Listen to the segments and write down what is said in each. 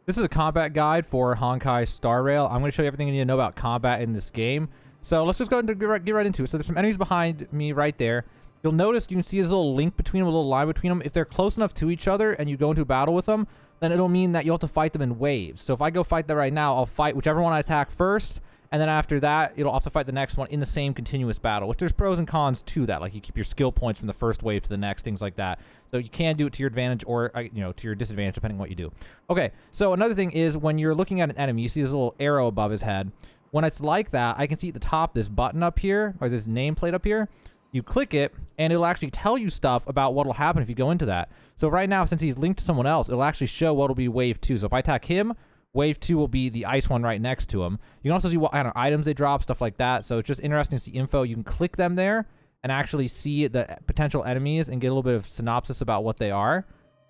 This is a combat guide for Honkai Star Rail. I'm going to show you everything you need to know about combat in this game. So let's just go ahead and get right into it. So there's some enemies behind me right there. You'll notice you can see this little link between them, a little line between them. If they're close enough to each other and you go into a battle with them, then it'll mean that you'll have to fight them in waves. So if I go fight that right now, I'll fight whichever one I attack first, and then after that, it'll have to fight the next one in the same continuous battle, which there's pros and cons to that. Like you keep your skill points from the first wave to the next, things like that. So you can do it to your advantage or, to your disadvantage, depending on what you do. Okay, so another thing is when you're looking at an enemy, you see this little arrow above his head. When it's like that, I can see at the top this button up here, or this nameplate up here. You click it, and it'll actually tell you stuff about what will happen if you go into that. So right now, since he's linked to someone else, it'll actually show what will be wave 2. So if I attack him, wave 2 will be the ice one right next to him. You can also see what kind of items they drop, stuff like that. So it's just interesting to see info. You can click them there and actually see the potential enemies and get a little bit of synopsis about what they are.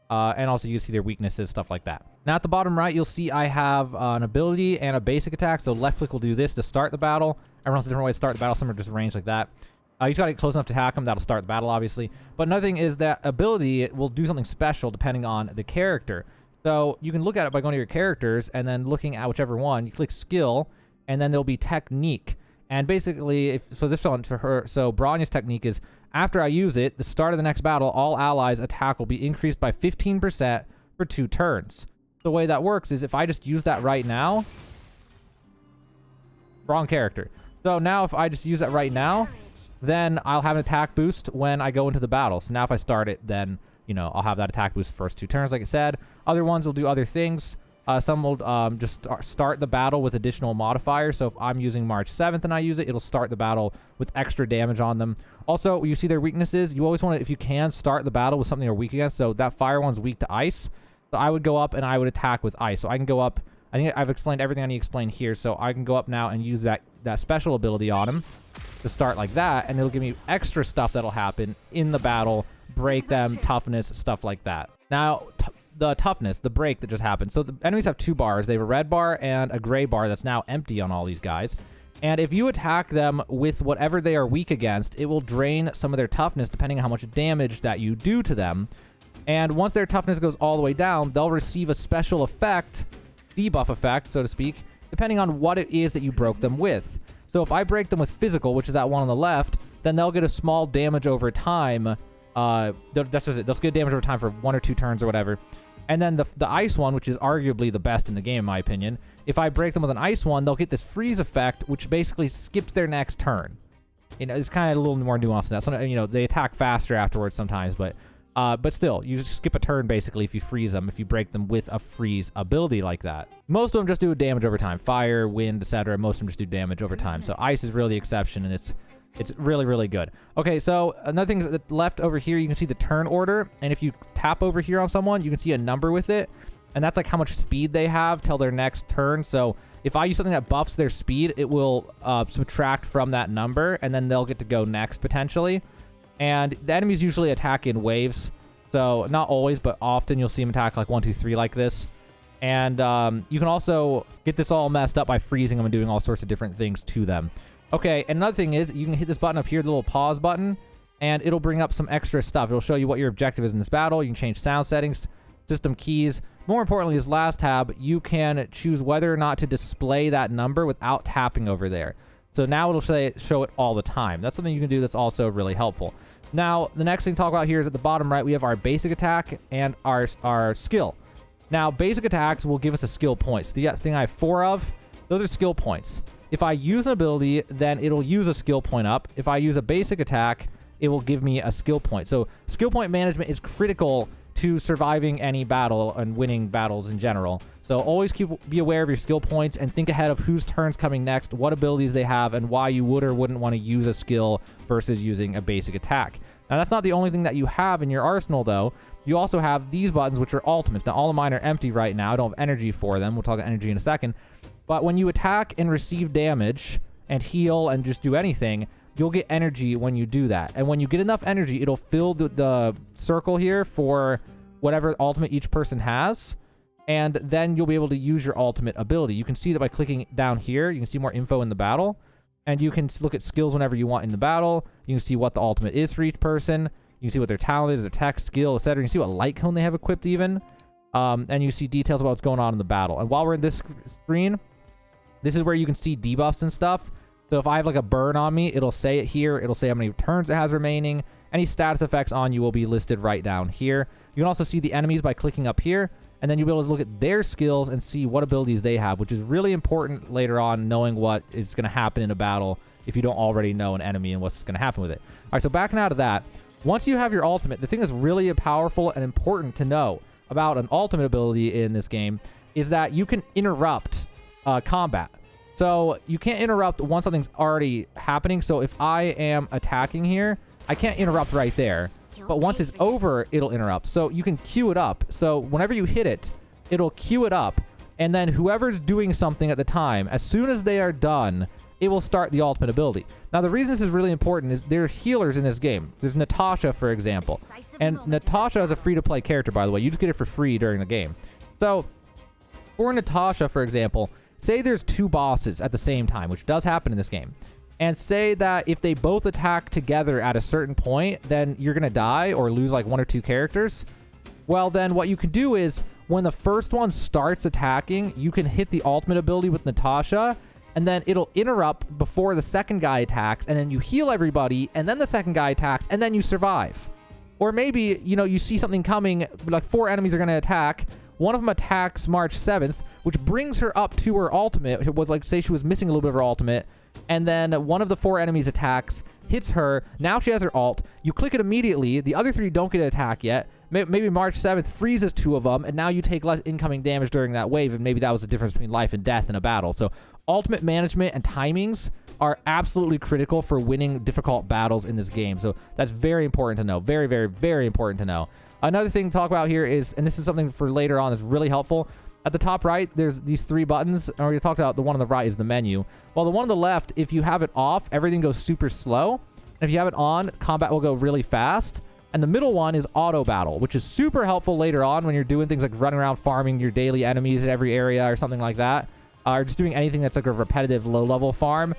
And also you can see their weaknesses, stuff like that. Now at the bottom right, you'll see I have an ability and a basic attack. So left click will do this to start the battle. Everyone has a different way to start the battle. Some are just ranged like that. You just got to get close enough to attack them. That'll start the battle, obviously. But another thing is that ability, it will do something special depending on the character. So you can look at it by going to your characters and then looking at whichever one. You click skill, and then there'll be technique. And basically, so this one for her, so Bronya's technique is, after I use it, the start of the next battle, all allies' attack will be increased by 15% for 2 turns. The way that works is if I just use that right now, wrong character. So now if I just use that right now, then I'll have an attack boost when I go into the battle. So now if I start it, then, I'll have that attack boost first 2 turns, like I said. Other ones will do other things. Some will just start the battle with additional modifiers. So if I'm using March 7th and I use it, it'll start the battle with extra damage on them. Also, you see their weaknesses. You always want to, if you can, start the battle with something you're weak against. So that fire one's weak to ice. So I would go up and I would attack with ice. So I can go up. I think I've explained everything I need to explain here. So I can go up now and use that special ability on him to start like that. And it'll give me extra stuff that'll happen in the battle. Break them, toughness, stuff like that. Now, the toughness, the break that just happened. So the enemies have 2 bars. They have a red bar and a gray bar that's now empty on all these guys. And if you attack them with whatever they are weak against, it will drain some of their toughness depending on how much damage that you do to them. And once their toughness goes all the way down, they'll receive a special effect, debuff effect, so to speak, depending on what it is that you broke them with. So if I break them with physical, which is that one on the left, then they'll get a small damage over time. That's just it. They'll get damage over time for 1 or 2 turns or whatever. And then the ice one, which is arguably the best in the game, in my opinion, if I break them with an ice one, they'll get this freeze effect, which basically skips their next turn. It's kind of a little more nuanced than that. Sometimes, they attack faster afterwards sometimes, but still, you just skip a turn basically if you freeze them, if you break them with a freeze ability like that. Most of them just do damage over time. Fire, wind, etc. Most of them just do damage over time. So ice is really the exception, and it's really, really good. Okay, so another thing is left over here, you can see the turn order. And if you tap over here on someone, you can see a number with it. And that's like how much speed they have till their next turn. So if I use something that buffs their speed, it will subtract from that number. And then they'll get to go next, potentially. And the enemies usually attack in waves. So not always, but often you'll see them attack like 1, 2, 3 like this. And you can also get this all messed up by freezing them and doing all sorts of different things to them. Okay, and another thing is you can hit this button up here, the little pause button, and it'll bring up some extra stuff. It'll show you what your objective is in this battle. You can change sound settings, system keys. More importantly, this last tab, you can choose whether or not to display that number without tapping over there. So now it'll show it all the time. That's something you can do that's also really helpful. Now, the next thing to talk about here is at the bottom right, we have our basic attack and our skill. Now, basic attacks will give us a skill point. So the thing I have 4 of, those are skill points. If I use an ability, then it'll use a skill point up. If I use a basic attack, it will give me a skill point. So skill point management is critical to surviving any battle and winning battles in general. So always be aware of your skill points and think ahead of whose turn's coming next, what abilities they have, and why you would or wouldn't want to use a skill versus using a basic attack. Now, that's not the only thing that you have in your arsenal, though. You also have these buttons, which are ultimates. Now, all of mine are empty right now. I don't have energy for them. We'll talk about energy in a second. But when you attack and receive damage and heal and just do anything, you'll get energy when you do that. And when you get enough energy, it'll fill the circle here for whatever ultimate each person has. And then you'll be able to use your ultimate ability. You can see that by clicking down here, you can see more info in the battle. And you can look at skills whenever you want in the battle. You can see what the ultimate is for each person. You can see what their talent is, their tech, skill, etc. You can see what light cone they have equipped even. and you see details about what's going on in the battle. And while we're in this screen, this is where you can see debuffs and stuff. So if I have like a burn on me, it'll say it here. It'll say how many turns it has remaining. Any status effects on you will be listed right down here. You can also see the enemies by clicking up here, and then you'll be able to look at their skills and see what abilities they have, which is really important later on, knowing what is going to happen in a battle if you don't already know an enemy and what's going to happen with it. All right, so backing out of that, once you have your ultimate, the thing that's really powerful and important to know about an ultimate ability in this game is that you can interrupt combat. So you can't interrupt once something's already happening. So if I am attacking here, I can't interrupt right there. But once it's over, it'll interrupt. So you can queue it up. So whenever you hit it, it'll queue it up. And then whoever's doing something at the time, as soon as they are done, it will start the ultimate ability. Now, the reason this is really important is there's healers in this game. There's Natasha, for example. And Natasha is a free-to-play character, by the way. You just get it for free during the game. So for Natasha, for example, say there's two bosses at the same time, which does happen in this game. And say that if they both attack together at a certain point, then you're going to die or lose like one or two characters. Well, then what you can do is when the first one starts attacking, you can hit the ultimate ability with Natasha, and then it'll interrupt before the second guy attacks, and then you heal everybody, and then the second guy attacks, and then you survive. Or maybe, you know, you see something coming, like 4 enemies are going to attack. One of them attacks March 7th, which brings her up to her ultimate. It was like, say she was missing a little bit of her ultimate, and then one of the 4 enemies attacks, hits her. Now she has her ult. You click it immediately. The other 3 don't get an attack yet. Maybe March 7th freezes 2 of them, and now you take less incoming damage during that wave, and maybe that was the difference between life and death in a battle. So ultimate management and timings are absolutely critical for winning difficult battles in this game. So that's very important to know. Very, very, very important to know. Another thing to talk about here is, and this is something for later on that's really helpful, at the top right, there's these 3 buttons. I already talked about the one on the right is the menu. While the one on the left, if you have it off, everything goes super slow. And if you have it on, combat will go really fast. And the middle one is auto battle, which is super helpful later on when you're doing things like running around farming your daily enemies in every area or something like that. Or just doing anything that's like a repetitive low-level farm.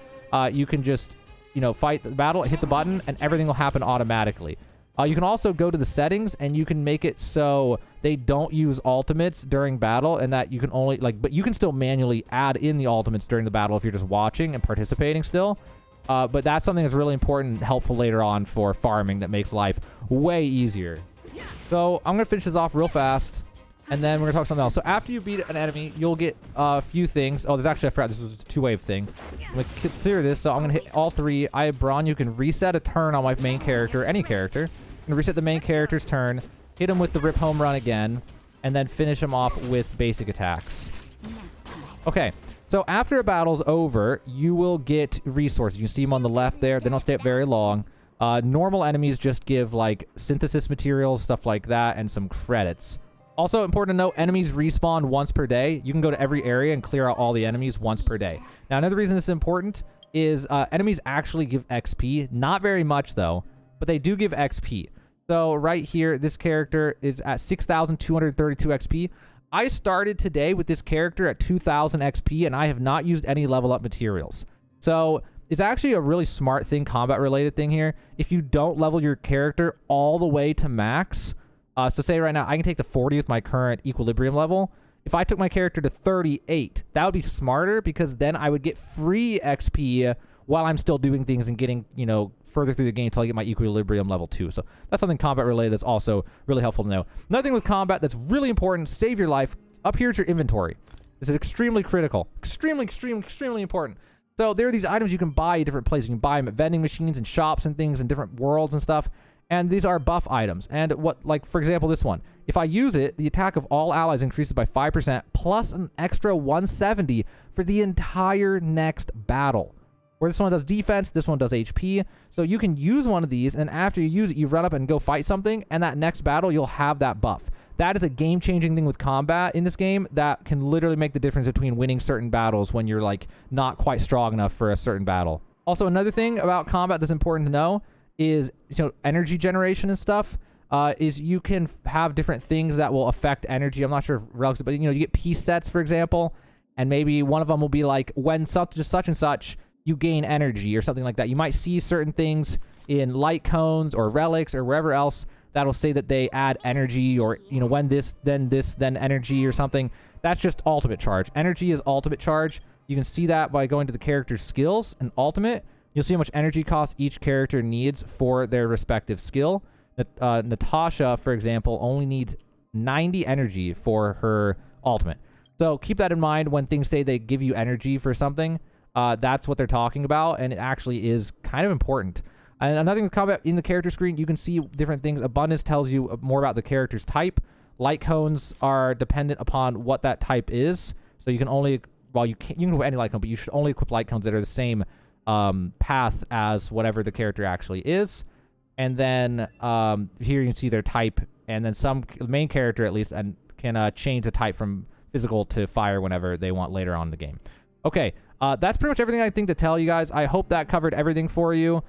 You can just, you know, fight the battle, hit the button, and everything will happen automatically. You can also go to the settings, and you can make it so they don't use ultimates during battle, and that you can only, like, but you can still manually add in the ultimates during the battle if you're just watching and participating still. But that's something that's really important and helpful later on for farming that makes life way easier. So I'm going to finish this off real fast, and then we're going to talk something else. So after you beat an enemy, you'll get a few things. Oh, there's actually, I forgot, this was a 2-wave thing. I'm going to clear this, so I'm going to hit all 3. I have Braun. You can reset a turn on my main character, any character. I'm going to reset the main character's turn, hit him with the rip home run again, and then finish him off with basic attacks. Okay. So after a battle's over, you will get resources. You can see them on the left there. They don't stay up very long. Normal enemies just give like synthesis materials, stuff like that, and some credits. Also important to note, enemies respawn once per day. You can go to every area and clear out all the enemies once per day. Now, another reason this is important is enemies actually give XP. Not very much though, but they do give XP. So right here, this character is at 6,232 XP. I started today with this character at 2,000 XP, and I have not used any level up materials. So it's actually a really smart thing, combat related thing here. If you don't level your character all the way to max, so say right now, I can take to 40 with my current equilibrium level. If I took my character to 38, that would be smarter because then I would get free XP while I'm still doing things and getting, you know, further through the game until I get my equilibrium level 2. So that's something combat related that's also really helpful to know. Another thing with combat that's really important, save your life, up here is your inventory. This is extremely critical. Extremely important. So there are these items you can buy at different places. You can buy them at vending machines and shops and things in different worlds and stuff. And these are buff items. And what, like, for example, this one. If I use it, the attack of all allies increases by 5% plus an extra 170 for the entire next battle. Where this one does defense, this one does HP. So you can use one of these, and after you use it, you run up and go fight something, and that next battle, you'll have that buff. That is a game-changing thing with combat in this game that can literally make the difference between winning certain battles when you're, like, not quite strong enough for a certain battle. Also, another thing about combat that's important to know is, you know, energy generation and stuff. Is you can have different things that will affect energy. I'm not sure if relics, but, you know, you get piece sets, for example, and maybe one of them will be like, when such and such, you gain energy or something like that. You might see certain things in light cones or relics or wherever else that'll say that they add energy, or, you know, when this, then energy or something. That's just ultimate charge. Energy is ultimate charge. You can see that by going to the character's skills and ultimate. You'll see how much energy cost each character needs for their respective skill. Natasha, for example, only needs 90 energy for her ultimate. So keep that in mind when things say they give you energy for something. That's what they're talking about, and it actually is kind of important. And another thing with combat, in the character screen, you can see different things. Abundance tells you more about the character's type. Light cones are dependent upon what that type is. So you can only, well, you can equip any light cone, but you should only equip light cones that are the same path as whatever the character actually is. And then here you can see their type, and then the main character at least, and can change the type from physical to fire whenever they want later on in the game. Okay, that's pretty much everything I think to tell you guys. I hope that covered everything for you.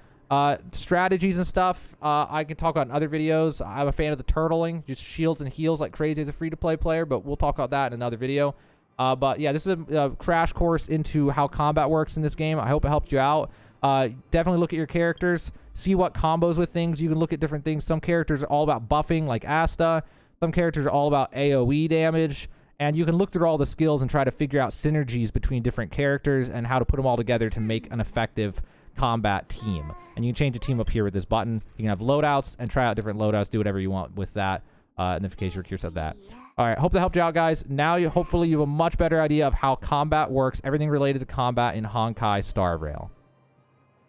Strategies and stuff, I can talk about in other videos. I'm a fan of the turtling, just shields and heals like crazy as a free-to-play player, but we'll talk about that in another video. But yeah, this is a crash course into how combat works in this game. I hope it helped you out. Definitely look at your characters, see what combos with things. You can look at different things. Some characters are all about buffing, like Asta. Some characters are all about AoE damage. And you can look through all the skills and try to figure out synergies between different characters and how to put them all together to make an effective combat team. And you can change the team up here with this button. You can have loadouts and try out different loadouts, do whatever you want with that. And in case you're curious about that. All right, hope that helped you out, guys. Now, hopefully, you have a much better idea of how combat works, everything related to combat in Honkai Star Rail.